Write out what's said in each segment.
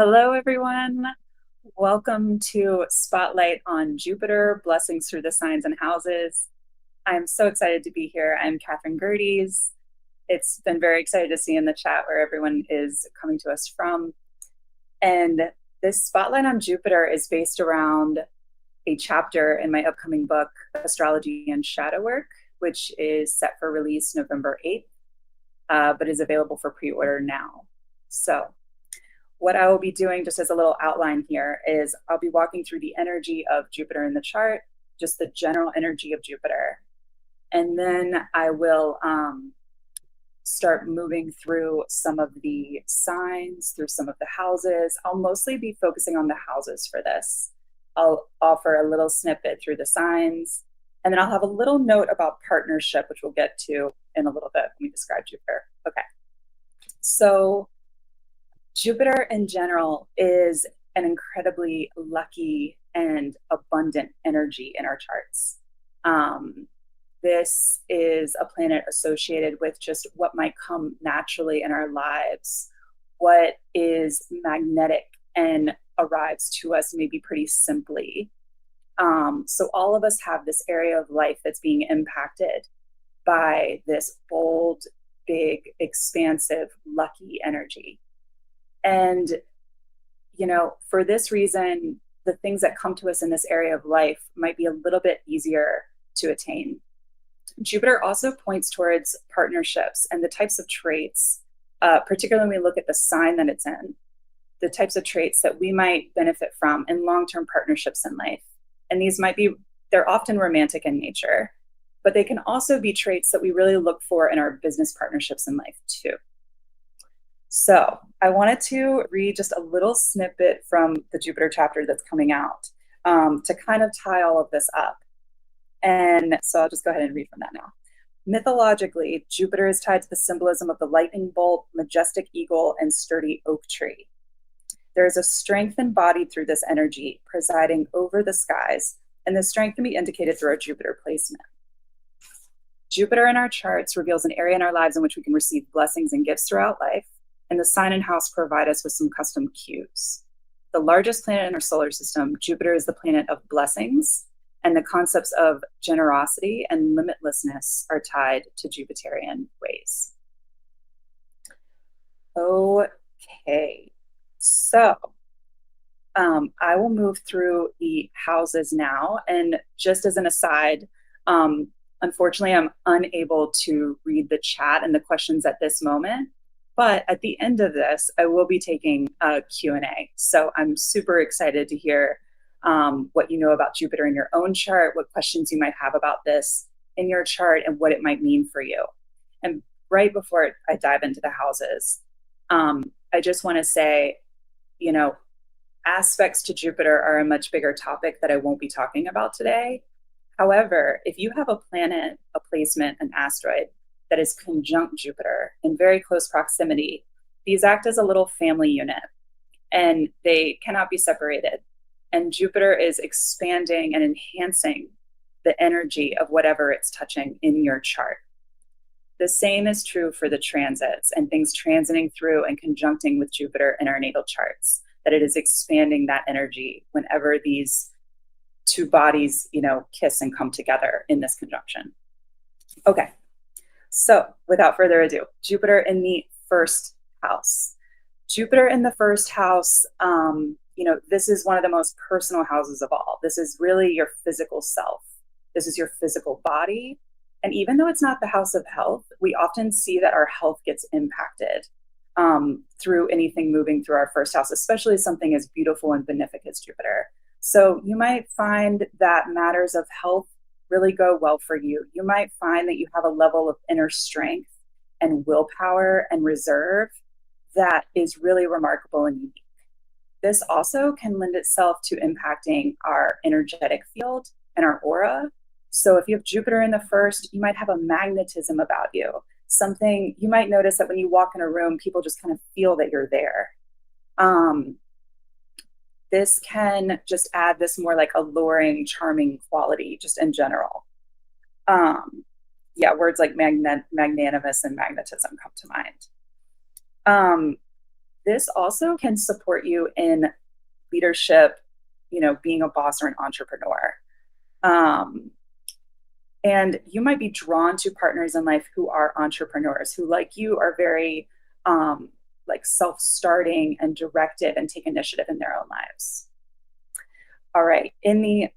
Hello, everyone. Welcome to Spotlight on Jupiter, Blessings Through the Signs and Houses. I'm so excited to be here. I'm Catherine Gerdes. It's been very excited to see in the chat where everyone is coming to us from. And this Spotlight on Jupiter is based around a chapter in my upcoming book, Astrology and Shadow Work, which is set for release November 8th, but is available for pre-order now. So what I will be doing, just as a little outline here, is I'll be walking through the energy of Jupiter in the chart, just the general energy of Jupiter. And then I will start moving through some of the signs, through some of the houses. I'll mostly be focusing on the houses for this. I'll offer a little snippet through the signs, and then I'll have a little note about partnership, which we'll get to in a little bit when we describe Jupiter. Okay, so Jupiter in general is an incredibly lucky and abundant energy in our charts. This is a planet associated with just what might come naturally in our lives, what is magnetic and arrives to us maybe pretty simply. So all of us have this area of life that's being impacted by this bold, big, expansive, lucky energy. And, you know, for this reason, the things that come to us in this area of life might be a little bit easier to attain. Jupiter also points towards partnerships and the types of traits, particularly when we look at the sign that it's in, the types of traits that we might benefit from in long-term partnerships in life. And these might be, they're often romantic in nature, but they can also be traits that we really look for in our business partnerships in life too. So I wanted to read just a little snippet from the Jupiter chapter that's coming out to kind of tie all of this up. And so I'll just go ahead and read from that now. Mythologically, Jupiter is tied to the symbolism of the lightning bolt, majestic eagle, and sturdy oak tree. There is a strength embodied through this energy presiding over the skies, and this strength can be indicated through our Jupiter placement. Jupiter in our charts reveals an area in our lives in which we can receive blessings and gifts throughout life, and the sign and house provide us with some custom cues. The largest planet in our solar system, Jupiter, is the planet of blessings, and the concepts of generosity and limitlessness are tied to Jupiterian ways. Okay, so I will move through the houses now, and just as an aside, unfortunately, I'm unable to read the chat and the questions at this moment. But at the end of this, I will be taking a Q&A. So I'm super excited to hear what you know about Jupiter in your own chart, what questions you might have about this in your chart, and what it might mean for you. And right before I dive into the houses, I just want to say, you know, aspects to Jupiter are a much bigger topic that I won't be talking about today. However, if you have a planet, a placement, an asteroid that is conjunct Jupiter in very close proximity, these act as a little family unit and they cannot be separated. And Jupiter is expanding and enhancing the energy of whatever it's touching in your chart. The same is true for the transits and things transiting through and conjuncting with Jupiter in our natal charts, that it is expanding that energy whenever these two bodies, you know, kiss and come together in this conjunction. Okay. So without further ado, Jupiter in the first house. Jupiter in the first house, you know, this is one of the most personal houses of all. This is really your physical self. This is your physical body. And even though it's not the house of health, we often see that our health gets impacted through anything moving through our first house, especially something as beautiful and benefic as Jupiter. So you might find that matters of health really go well for you. You might find that you have a level of inner strength and willpower and reserve that is really remarkable and unique. This also can lend itself to impacting our energetic field and our aura. So if you have Jupiter in the first, you might have a magnetism about you. Something you might notice that when you walk in a room, people just kind of feel that you're there. This can just add this more like alluring, charming quality just in general. Yeah, words like magnanimous and magnetism come to mind. This also can support you in leadership, being a boss or an entrepreneur. Um, and you might be drawn to partners in life who are entrepreneurs, who, like you, are very um, like self-starting and directed and take initiative in their own lives. All right. In the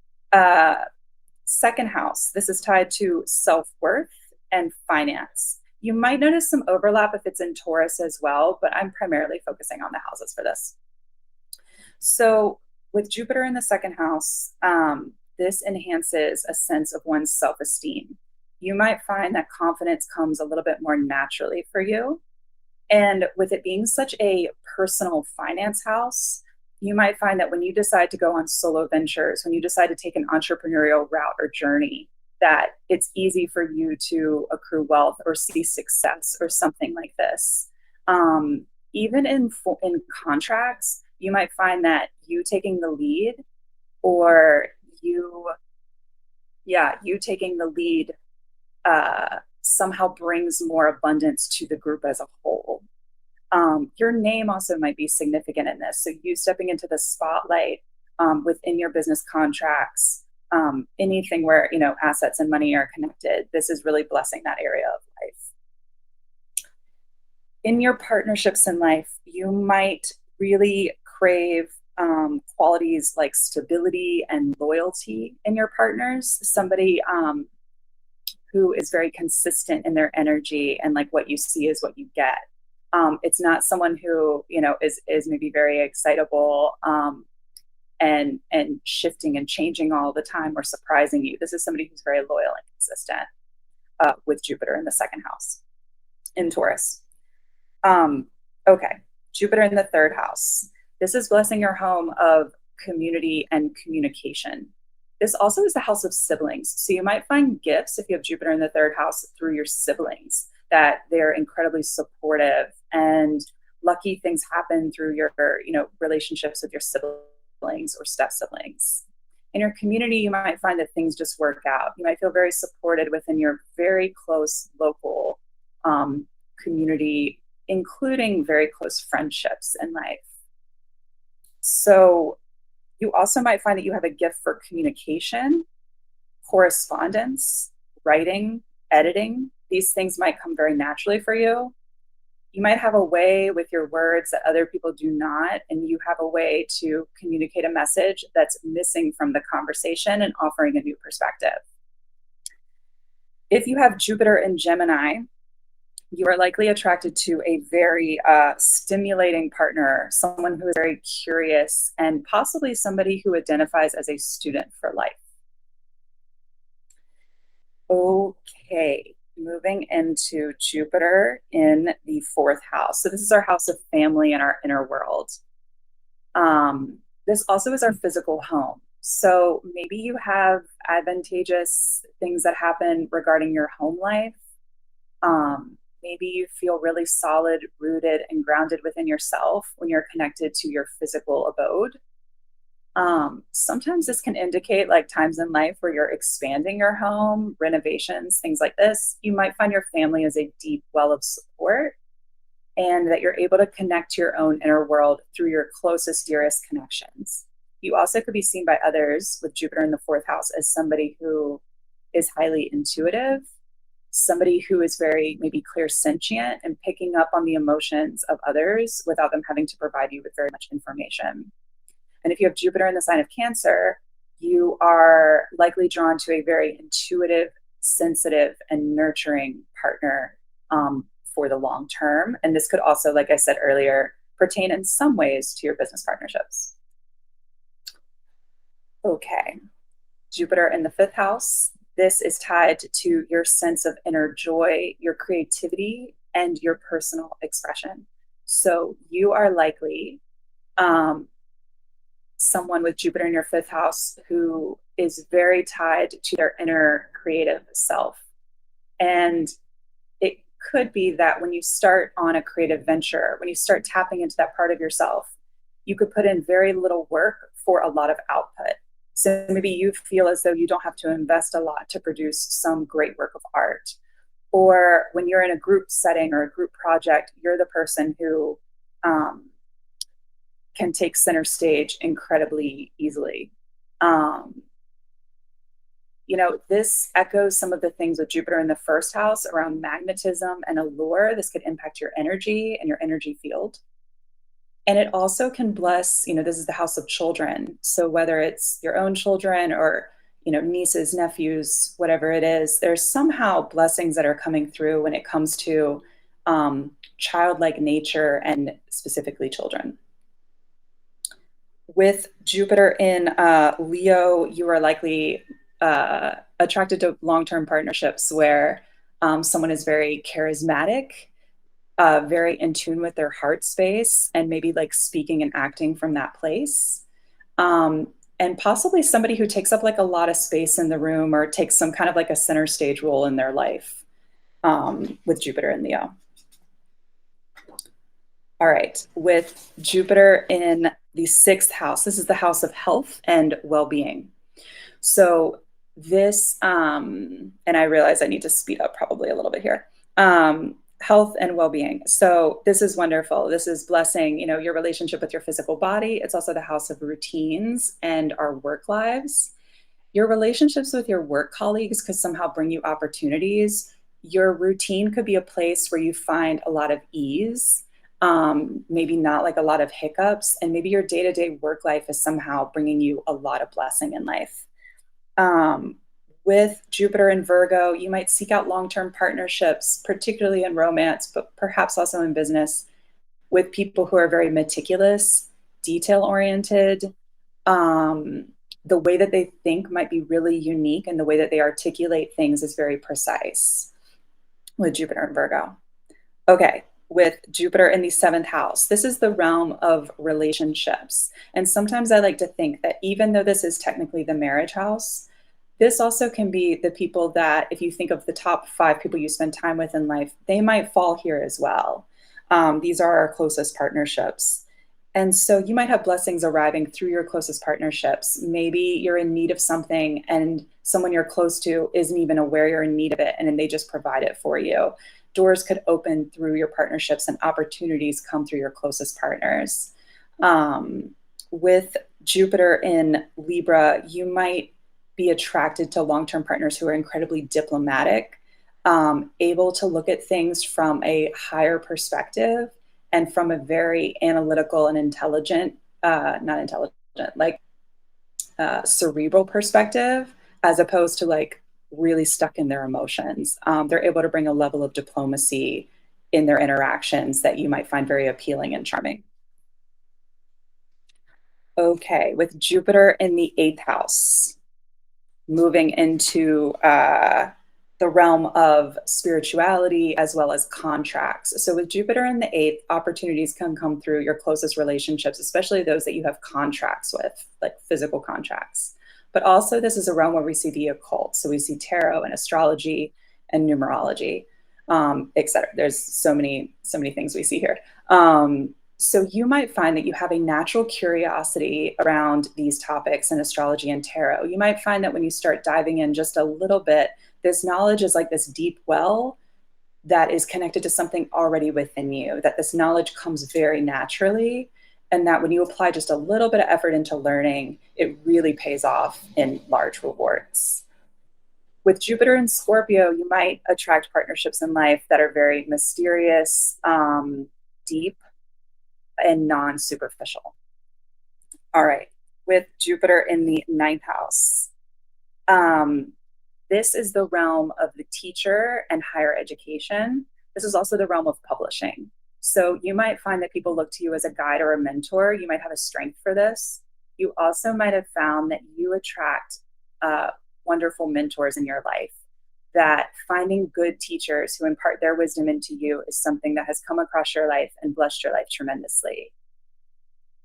second house, this is tied to self-worth and finance. You might notice some overlap if it's in Taurus as well, but I'm primarily focusing on the houses for this. So with Jupiter in the second house, this enhances a sense of one's self-esteem. You might find that confidence comes a little bit more naturally for you. And with it being such a personal finance house, you might find that when you decide to go on solo ventures, when you decide to take an entrepreneurial route or journey, that it's easy for you to accrue wealth or see success or something like this. Even in contracts, you might find that you taking the lead or you taking the lead somehow brings more abundance to the group as a whole. Your name also might be significant in this. So you stepping into the spotlight within your business contracts, anything where assets and money are connected, this is really blessing that area of life. In your partnerships in life, you might really crave qualities like stability and loyalty in your partners. Somebody who is very consistent in their energy, and like what you see is what you get. It's not someone who is maybe very excitable and shifting and changing all the time or surprising you. This is somebody who's very loyal and consistent with Jupiter in the second house in Taurus. Okay, Jupiter in the third house. This is blessing your home of community and communication. This also is the house of siblings. So you might find gifts if you have Jupiter in the third house through your siblings, that they're incredibly supportive, and lucky things happen through your relationships with your siblings or step siblings. In your community, you might find that things just work out. You might feel very supported within your very close local community, including very close friendships in life. So you also might find that you have a gift for communication, correspondence, writing, editing. These things might come very naturally for you. You might have a way with your words that other people do not, and you have a way to communicate a message that's missing from the conversation and offering a new perspective. If you have Jupiter in Gemini, you are likely attracted to a very stimulating partner, someone who is very curious, and possibly somebody who identifies as a student for life. Okay, moving into Jupiter in the fourth house. So this is our house of family and our inner world. This also is our physical home. So maybe you have advantageous things that happen regarding your home life. Maybe you feel really solid, rooted, and grounded within yourself when you're connected to your physical abode. Sometimes this can indicate like times in life where you're expanding your home, renovations, things like this. You might find your family as a deep well of support, and that you're able to connect to your own inner world through your closest, dearest connections. You also could be seen by others with Jupiter in the fourth house as somebody who is highly intuitive, somebody who is very maybe clairsentient and picking up on the emotions of others without them having to provide you with very much information. And if you have Jupiter in the sign of Cancer, you are likely drawn to a very intuitive, sensitive, and nurturing partner for the long term. And this could also, like I said earlier, pertain in some ways to your business partnerships. Okay, Jupiter in the fifth house. This is tied to your sense of inner joy, your creativity, and your personal expression. So you are likely someone with Jupiter in your fifth house who is very tied to their inner creative self. And it could be that when you start on a creative venture, when you start tapping into that part of yourself, you could put in very little work for a lot of output. So maybe you feel as though you don't have to invest a lot to produce some great work of art. Or when you're in a group setting or a group project, you're the person who can take center stage incredibly easily. Um, this echoes some of the things with Jupiter in the first house around magnetism and allure. This could impact your energy and your energy field. And it also can bless, this is the house of children. So whether it's your own children or, nieces, nephews, whatever it is, there's somehow blessings that are coming through when it comes to childlike nature and specifically children. With Jupiter in Leo, you are likely attracted to long-term partnerships where someone is very charismatic, very in tune with their heart space, and maybe like speaking and acting from that place. And possibly somebody who takes up like a lot of space in the room or takes some kind of like a center stage role in their life with Jupiter in Leo. All right, with Jupiter in the sixth house, this is the house of health and well-being. So this, and I realize I need to speed up probably a little bit here. Health and well-being. So this is wonderful. This is blessing, your relationship with your physical body. It's also the house of routines and our work lives. Your relationships with your work colleagues could somehow bring you opportunities. Your routine could be a place where you find a lot of ease, maybe not like a lot of hiccups, and maybe your day-to-day work life is somehow bringing you a lot of blessing in life. With Jupiter in Virgo, you might seek out long-term partnerships, particularly in romance, but perhaps also in business, with people who are very meticulous, detail-oriented. The way that they think might be really unique, and the way that they articulate things is very precise with Jupiter in Virgo. Okay, with Jupiter in the seventh house, this is the realm of relationships. And sometimes I like to think that even though this is technically the marriage house, this also can be the people that, if you think of the top 5 people you spend time with in life, they might fall here as well. These are our closest partnerships. And so you might have blessings arriving through your closest partnerships. Maybe you're in need of something and someone you're close to isn't even aware you're in need of it, and then they just provide it for you. Doors could open through your partnerships and opportunities come through your closest partners. With Jupiter in Libra, you might be attracted to long-term partners who are incredibly diplomatic, able to look at things from a higher perspective and from a very analytical and intelligent, not intelligent, like cerebral perspective, as opposed to like really stuck in their emotions. They're able to bring a level of diplomacy in their interactions that you might find very appealing and charming. Okay, with Jupiter in the eighth house, moving into the realm of spirituality as well as contracts. So with Jupiter in the eighth, opportunities can come through your closest relationships, especially those that you have contracts with, like physical contracts. But also this is a realm where we see the occult. So we see tarot and astrology and numerology, et cetera. There's so many things we see here. So you might find that you have a natural curiosity around these topics in astrology and tarot. You might find that when you start diving in just a little bit, this knowledge is like this deep well that is connected to something already within you, that this knowledge comes very naturally, and that when you apply just a little bit of effort into learning, it really pays off in large rewards. With Jupiter in Scorpio, you might attract partnerships in life that are very mysterious, deep, and non-superficial. All right, with Jupiter in the ninth house, this is the realm of the teacher and higher education. This is also the realm of publishing. So you might find that people look to you as a guide or a mentor. You might have a strength for this. You also might have found that you attract wonderful mentors in your life, that finding good teachers who impart their wisdom into you is something that has come across your life and blessed your life tremendously.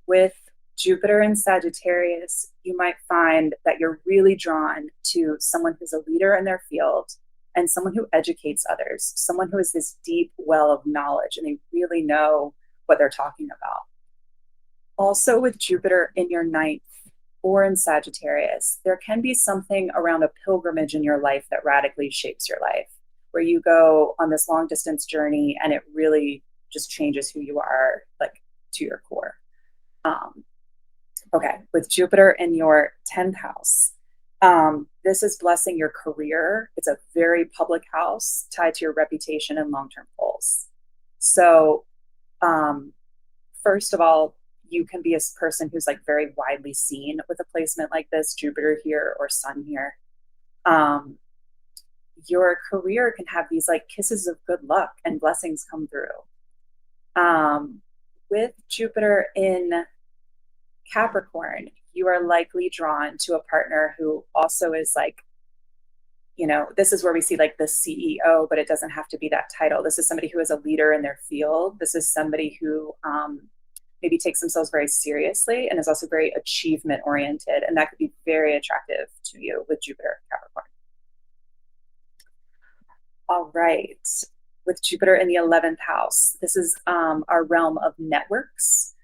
With Jupiter in Sagittarius, you might find that you're really drawn to someone who's a leader in their field and someone who educates others, someone who has this deep well of knowledge and they really know what they're talking about. Also with Jupiter in your ninth or in Sagittarius, there can be something around a pilgrimage in your life that radically shapes your life, where you go on this long distance journey and it really just changes who you are, like to your core. Um, okay, with Jupiter in your 10th house, this is blessing your career. It's a very public house tied to your reputation and long-term goals. So, um, first of all, you can be a person who's like very widely seen with a placement like this, Jupiter here or Sun here. Um, your career can have these like kisses of good luck and blessings come through. Um, with Jupiter in Capricorn, you are likely drawn to a partner who also is like, this is where we see like the CEO, but it doesn't have to be that title. This is somebody who is a leader in their field. This is somebody who maybe takes themselves very seriously and is also very achievement oriented. And that could be very attractive to you with Jupiter Capricorn. All right. With Jupiter in the 11th house, this is our realm of networks.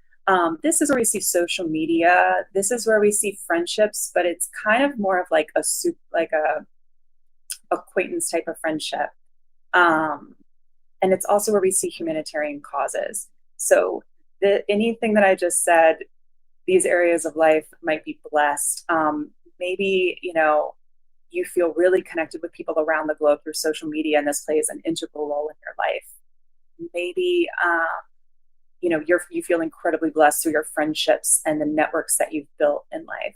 This is where we see social media. This is where we see friendships, but it's kind of more of like a acquaintance type of friendship. And it's also where we see humanitarian causes. So anything that I just said, these areas of life might be blessed. Maybe, you feel really connected with people around the globe through social media, and this plays an integral role in your life. Maybe, you feel incredibly blessed through your friendships and the networks that you've built in life.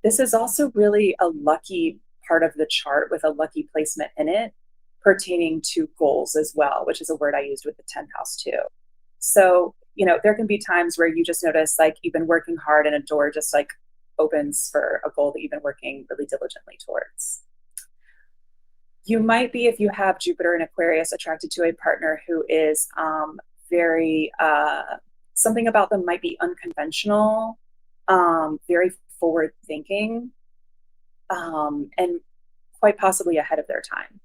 This is also really a lucky part of the chart with a lucky placement in it pertaining to goals as well, which is a word I used with the 10th house too. So, there can be times where you just notice like you've been working hard and a door just like opens for a goal that you've been working really diligently towards. You might be, if you have Jupiter in Aquarius, attracted to a partner who is very, something about them might be unconventional, very forward thinking, and quite possibly ahead of their time.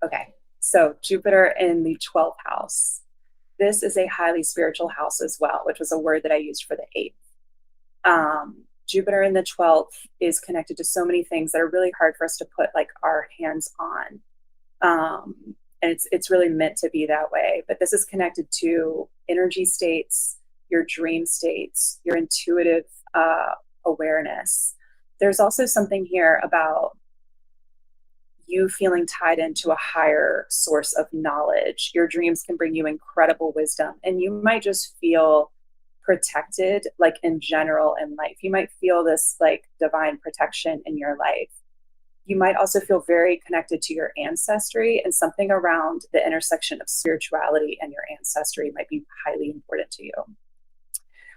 Okay, so Jupiter in the 12th house. This is a highly spiritual house as well, which was a word that I used for the 8th. Jupiter in the 12th is connected to so many things that are really hard for us to put like our hands on. And it's really meant to be that way. But this is connected to energy states, your dream states, your intuitive awareness. There's also something here about you feeling tied into a higher source of knowledge. Your dreams can bring you incredible wisdom, and you might just feel protected, like in general in life. You might feel this like divine protection in your life. You might also feel very connected to your ancestry, and something around the intersection of spirituality and your ancestry might be highly important to you.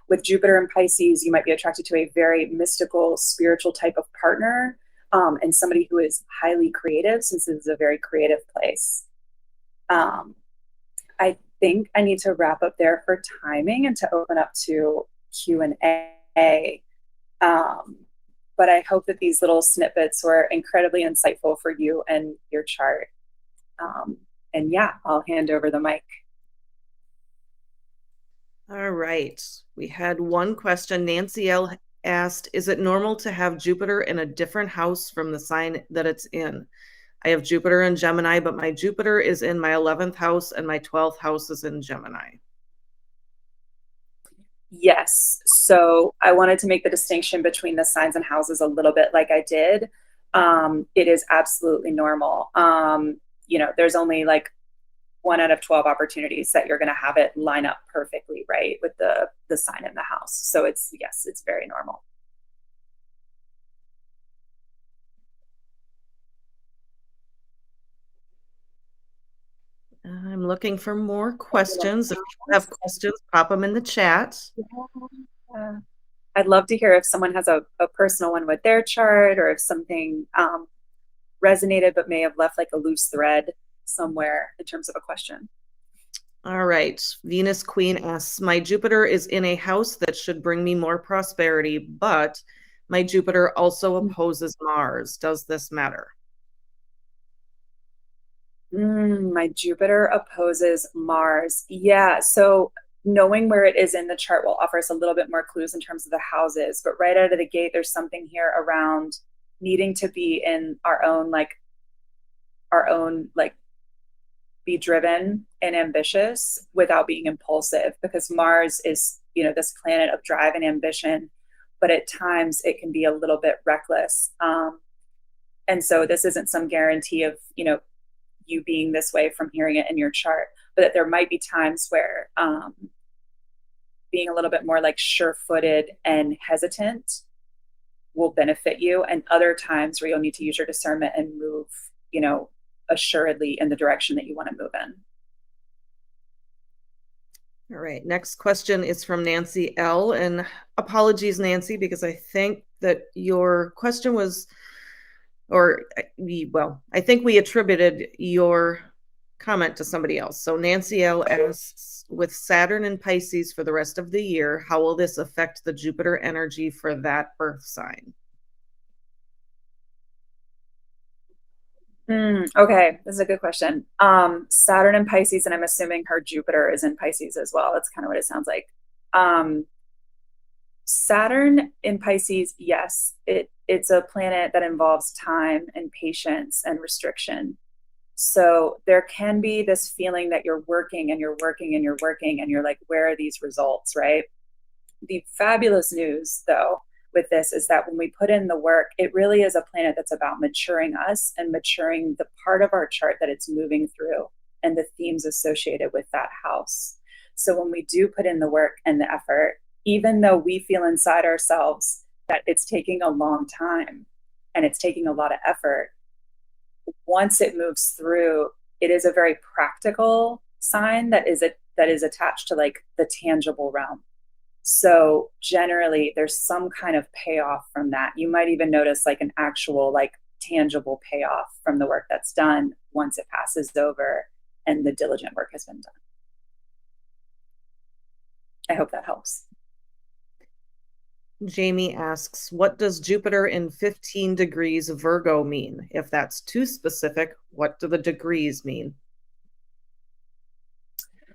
With Jupiter in Pisces, you might be attracted to a very mystical, spiritual type of partner, and somebody who is highly creative, since this is a very creative place. I think I need to wrap up there for timing and to open up to Q&A. But I hope that these little snippets were incredibly insightful for you and your chart. And yeah, I'll hand over the mic. All right. We had one question. Nancy L. asked, is it normal to have Jupiter in a different house from the sign that it's in? I have Jupiter in Gemini, but my Jupiter is in my 11th house and my 12th house is in Gemini. Yes. So I wanted to make the distinction between the signs and houses a little bit like I did. It is absolutely normal. There's only like 1 out of 12 opportunities that you're going to have it line up perfectly right with the sign in the house. So it's very normal. I'm looking for more questions. If you have questions, pop them in the chat. Yeah. I'd love to hear if someone has a personal one with their chart, or if something resonated but may have left like a loose thread somewhere in terms of a question. All right. Venus Queen asks, my Jupiter is in a house that should bring me more prosperity, but my Jupiter also opposes Mars. Does this matter? My Jupiter opposes Mars. Yeah. So knowing where it is in the chart will offer us a little bit more clues in terms of the houses. But right out of the gate, there's something here around needing to be in our own, be driven and ambitious without being impulsive, because Mars is this planet of drive and ambition, but at times it can be a little bit reckless. And so this isn't some guarantee of, you being this way from hearing it in your chart, but that there might be times where being a little bit more like sure-footed and hesitant will benefit you, and other times where you'll need to use your discernment and move, assuredly in the direction that you want to move in. All right. Next question is from Nancy L. And apologies, Nancy, because I think that your question was, I think we attributed your comment to somebody else. So Nancy L. asks, with Saturn in Pisces for the rest of the year, how will this affect the Jupiter energy for that birth sign? Okay, this is a good question. Saturn in Pisces, and I'm assuming her Jupiter is in Pisces as well. That's kind of what it sounds like. Saturn in Pisces, yes, it's a planet that involves time and patience and restriction. So there can be this feeling that you're working and you're working and you're working and you're like, where are these results, right? The fabulous news, though, with this is that when we put in the work, it really is a planet that's about maturing us and maturing the part of our chart that it's moving through and the themes associated with that house. So when we do put in the work and the effort, even though we feel inside ourselves that it's taking a long time and it's taking a lot of effort, once it moves through, it is a very practical sign that is attached to like the tangible realm. So generally there's some kind of payoff from that. You might even notice like an actual like tangible payoff from the work that's done once it passes over and the diligent work has been done. I hope that helps. Jamie asks, what does Jupiter in 15 degrees Virgo mean? If that's too specific, what do the degrees mean?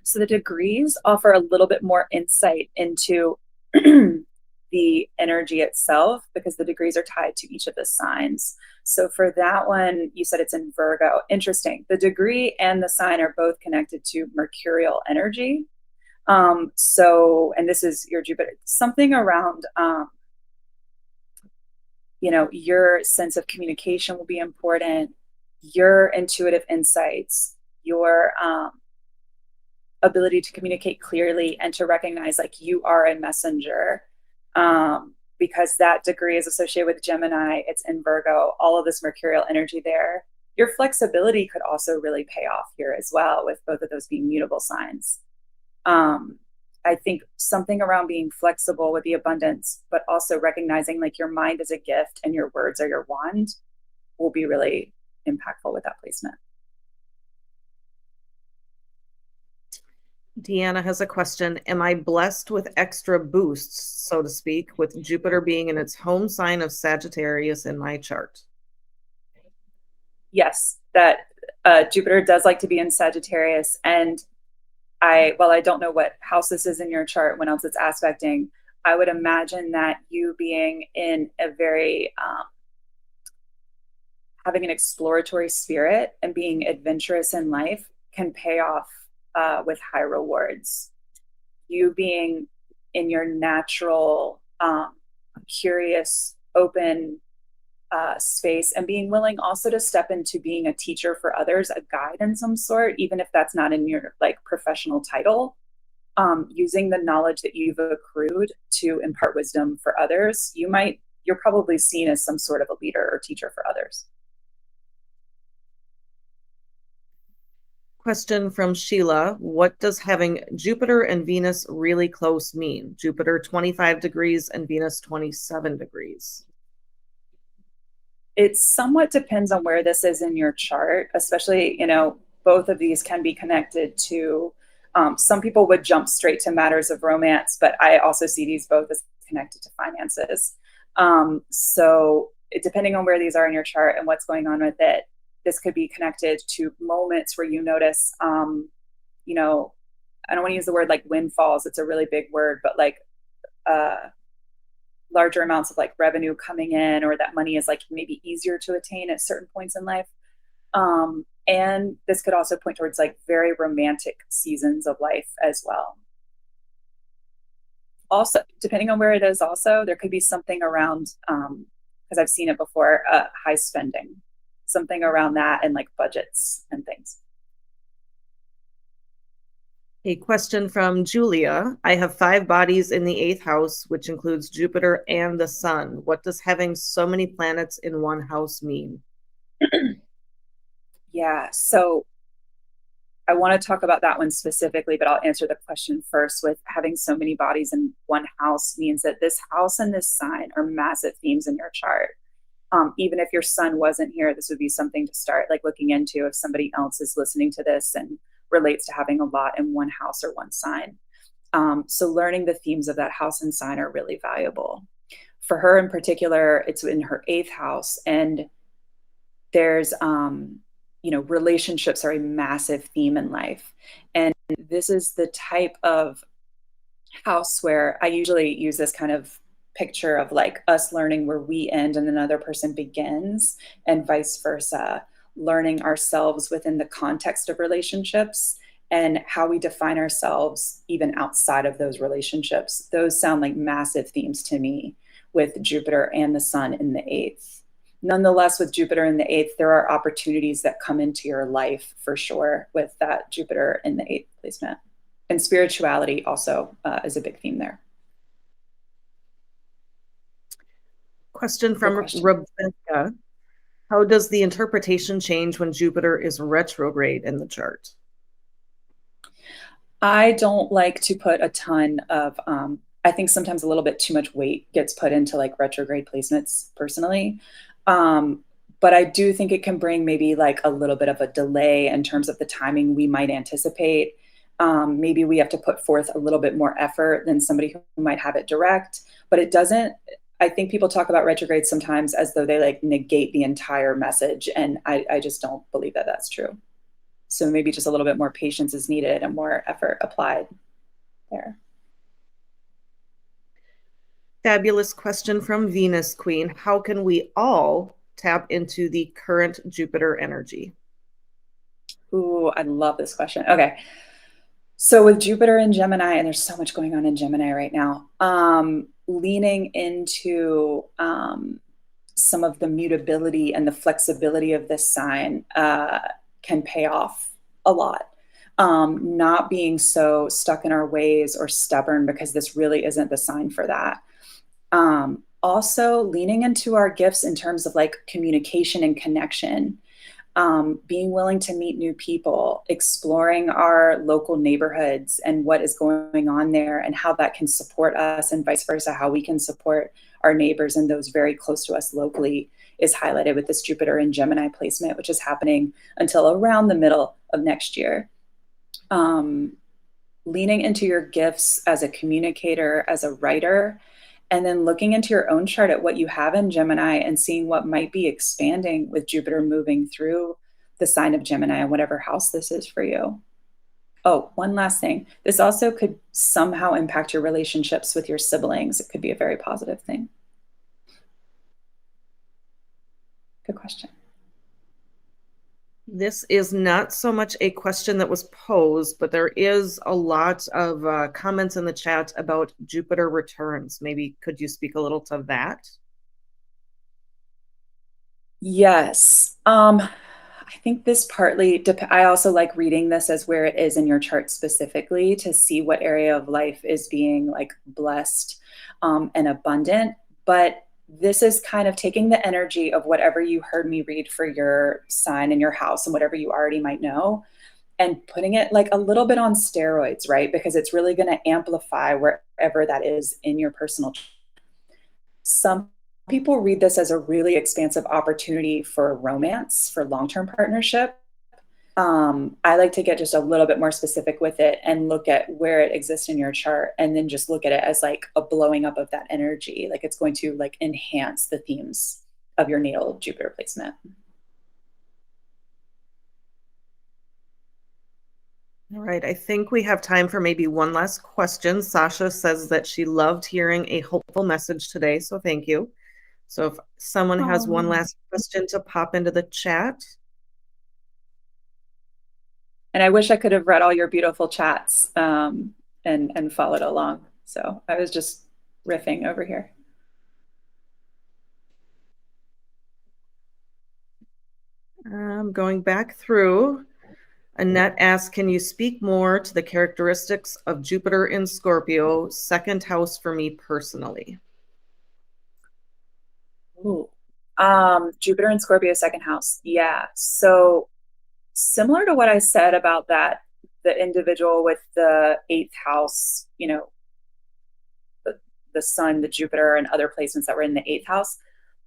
So the degrees offer a little bit more insight into the energy itself, because the degrees are tied to each of the signs. So for that one, you said it's in Virgo. Interesting. The degree and the sign are both connected to mercurial energy. And this is your Jupiter, something around, your sense of communication will be important, your intuitive insights, your ability to communicate clearly and to recognize like you are a messenger, because that degree is associated with Gemini. It's in Virgo, all of this mercurial energy there. Your flexibility could also really pay off here as well, with both of those being mutable signs. I think something around being flexible with the abundance, but also recognizing like your mind is a gift and your words are your wand, will be really impactful with that placement. Deanna has a question. Am I blessed with extra boosts, so to speak, with Jupiter being in its home sign of Sagittarius in my chart? Yes, that Jupiter does like to be in Sagittarius. And while I don't know what house this is in your chart, when else it's aspecting, I would imagine that you being in a very, having an exploratory spirit and being adventurous in life can pay off with high rewards. You being in your natural, curious, open space, and being willing also to step into being a teacher for others, a guide in some sort, even if that's not in your like professional title, using the knowledge that you've accrued to impart wisdom for others. You're probably seen as some sort of a leader or teacher for others. Question from Sheila. What does having Jupiter and Venus really close mean? Jupiter 25 degrees and Venus 27 degrees. It somewhat depends on where this is in your chart, especially, both of these can be connected to, some people would jump straight to matters of romance, but I also see these both as connected to finances. So depending on where these are in your chart and what's going on with it, this could be connected to moments where you notice, I don't want to use the word like windfalls. It's a really big word, but like, larger amounts of like revenue coming in, or that money is like maybe easier to attain at certain points in life. And this could also point towards like very romantic seasons of life as well. Also, depending on where it is, also, there could be something around, because I've seen it before, high spending, something around that and like budgets and things. A question from Julia. I have 5 bodies in the 8th house, which includes Jupiter and the sun. What does having so many planets in one house mean? Yeah, so I want to talk about that one specifically, but I'll answer the question first. With having so many bodies in one house means that this house and this sign are massive themes in your chart. Even if your son wasn't here, this would be something to start like looking into if somebody else is listening to this and relates to having a lot in one house or one sign. So learning the themes of that house and sign are really valuable. For her in particular, it's in her 8th house, and there's relationships are a massive theme in life. And this is the type of house where I usually use this kind of picture of like us learning where we end and another person begins, and vice versa, learning ourselves within the context of relationships and how we define ourselves even outside of those relationships. Those sound like massive themes to me with Jupiter and the sun in the 8th. Nonetheless, with Jupiter in the 8th, there are opportunities that come into your life for sure with that Jupiter in the 8th placement. And spirituality also is a big theme there. Question Good from question. Rebecca. How does the interpretation change when Jupiter is retrograde in the chart? I don't like to put a ton of, I think sometimes a little bit too much weight gets put into like retrograde placements personally. But I do think it can bring maybe like a little bit of a delay in terms of the timing we might anticipate. Maybe we have to put forth a little bit more effort than somebody who might have it direct, but it doesn't. I think people talk about retrograde sometimes as though they like negate the entire message. And I just don't believe that that's true. So maybe just a little bit more patience is needed and more effort applied there. Fabulous question from Venus Queen. How can we all tap into the current Jupiter energy? Ooh, I love this question. Okay. So with Jupiter in Gemini, and there's so much going on in Gemini right now, leaning into some of the mutability and the flexibility of this sign can pay off a lot. Not being so stuck in our ways or stubborn, because this really isn't the sign for that. Also leaning into our gifts in terms of like communication and connection, being willing to meet new people, exploring our local neighborhoods and what is going on there and how that can support us, and vice versa, how we can support our neighbors and those very close to us locally, is highlighted with this Jupiter in Gemini placement, which is happening until around the middle of next year. Leaning into your gifts as a communicator, as a writer, and then looking into your own chart at what you have in Gemini and seeing what might be expanding with Jupiter moving through the sign of Gemini and whatever house this is for you. Oh, one last thing. This also could somehow impact your relationships with your siblings. It could be a very positive thing. Good question. This is not so much a question that was posed, but there is a lot of comments in the chat about Jupiter returns. Maybe could you speak a little to that? Yes. I think this partly, I also like reading this as where it is in your chart specifically to see what area of life is being like blessed and abundant. But this is kind of taking the energy of whatever you heard me read for your sign and your house and whatever you already might know, and putting it like a little bit on steroids, right? Because it's really going to amplify wherever that is in your personal. Some people read this as a really expansive opportunity for romance, for long-term partnership. I like to get just a little bit more specific with it and look at where it exists in your chart, and then just look at it as like a blowing up of that energy. Like it's going to like enhance the themes of your natal Jupiter placement. All right, I think we have time for maybe one last question. Sasha says that she loved hearing a hopeful message today, so thank you. So if someone has one last question to pop into the chat. And I wish I could have read all your beautiful chats and followed along. So I was just riffing over here. Going back through, Annette asks, can you speak more to the characteristics of Jupiter in Scorpio, second house for me personally? Ooh. Jupiter and Scorpio second house. Yeah. So similar to what I said about that, the individual with the eighth house, the, the sun, the Jupiter, and other placements that were in the eighth house,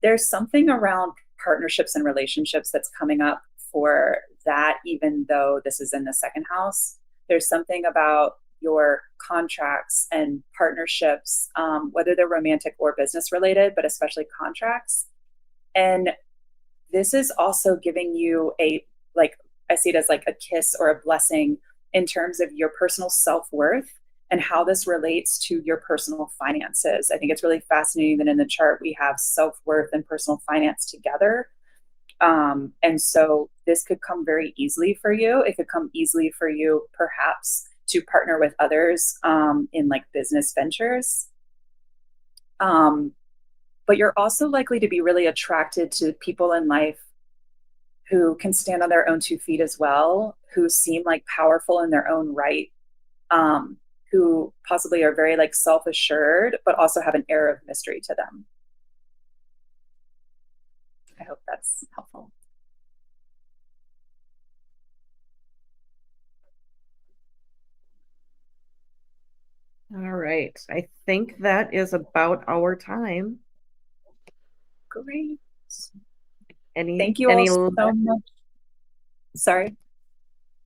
there's something around partnerships and relationships that's coming up for that, even though this is in the second house. There's something about your contracts and partnerships, whether they're romantic or business related, but especially contracts. And this is also giving you like, I see it as like a kiss or a blessing in terms of your personal self-worth and how this relates to your personal finances. I think it's really fascinating that in the chart we have self-worth and personal finance together. And so this could come very easily for you. It could come easily for you, perhaps, to partner with others in like business ventures. Um, but you're also likely to be really attracted to people in life who can stand on their own 2 feet as well, who seem like powerful in their own right, um, who possibly are very like self-assured, but also have an air of mystery to them. I hope that's helpful. All right. I think that is about our time. Great. Any Thank you all any so much. Sorry.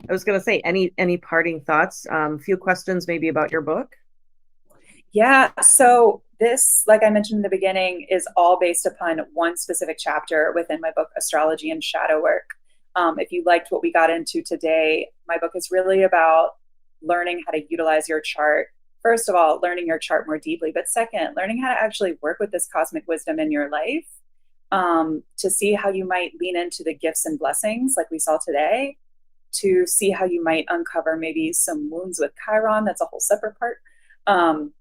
I was going to say any parting thoughts? Few questions maybe about your book. Yeah. So this, like I mentioned in the beginning, is all based upon one specific chapter within my book, Astrology and Shadow Work. If you liked what we got into today, my book is really about learning how to utilize your chart. First of all, learning your chart more deeply, but second, learning how to actually work with this cosmic wisdom in your life, to see how you might lean into the gifts and blessings like we saw today, to see how you might uncover maybe some wounds with Chiron. That's a whole separate part. Um,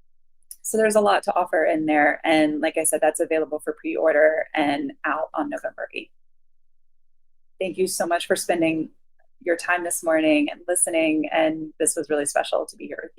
so there's a lot to offer in there. And like I said, that's available for pre-order and out on November 8th. Thank you so much for spending your time this morning and listening. And this was really special to be here with you.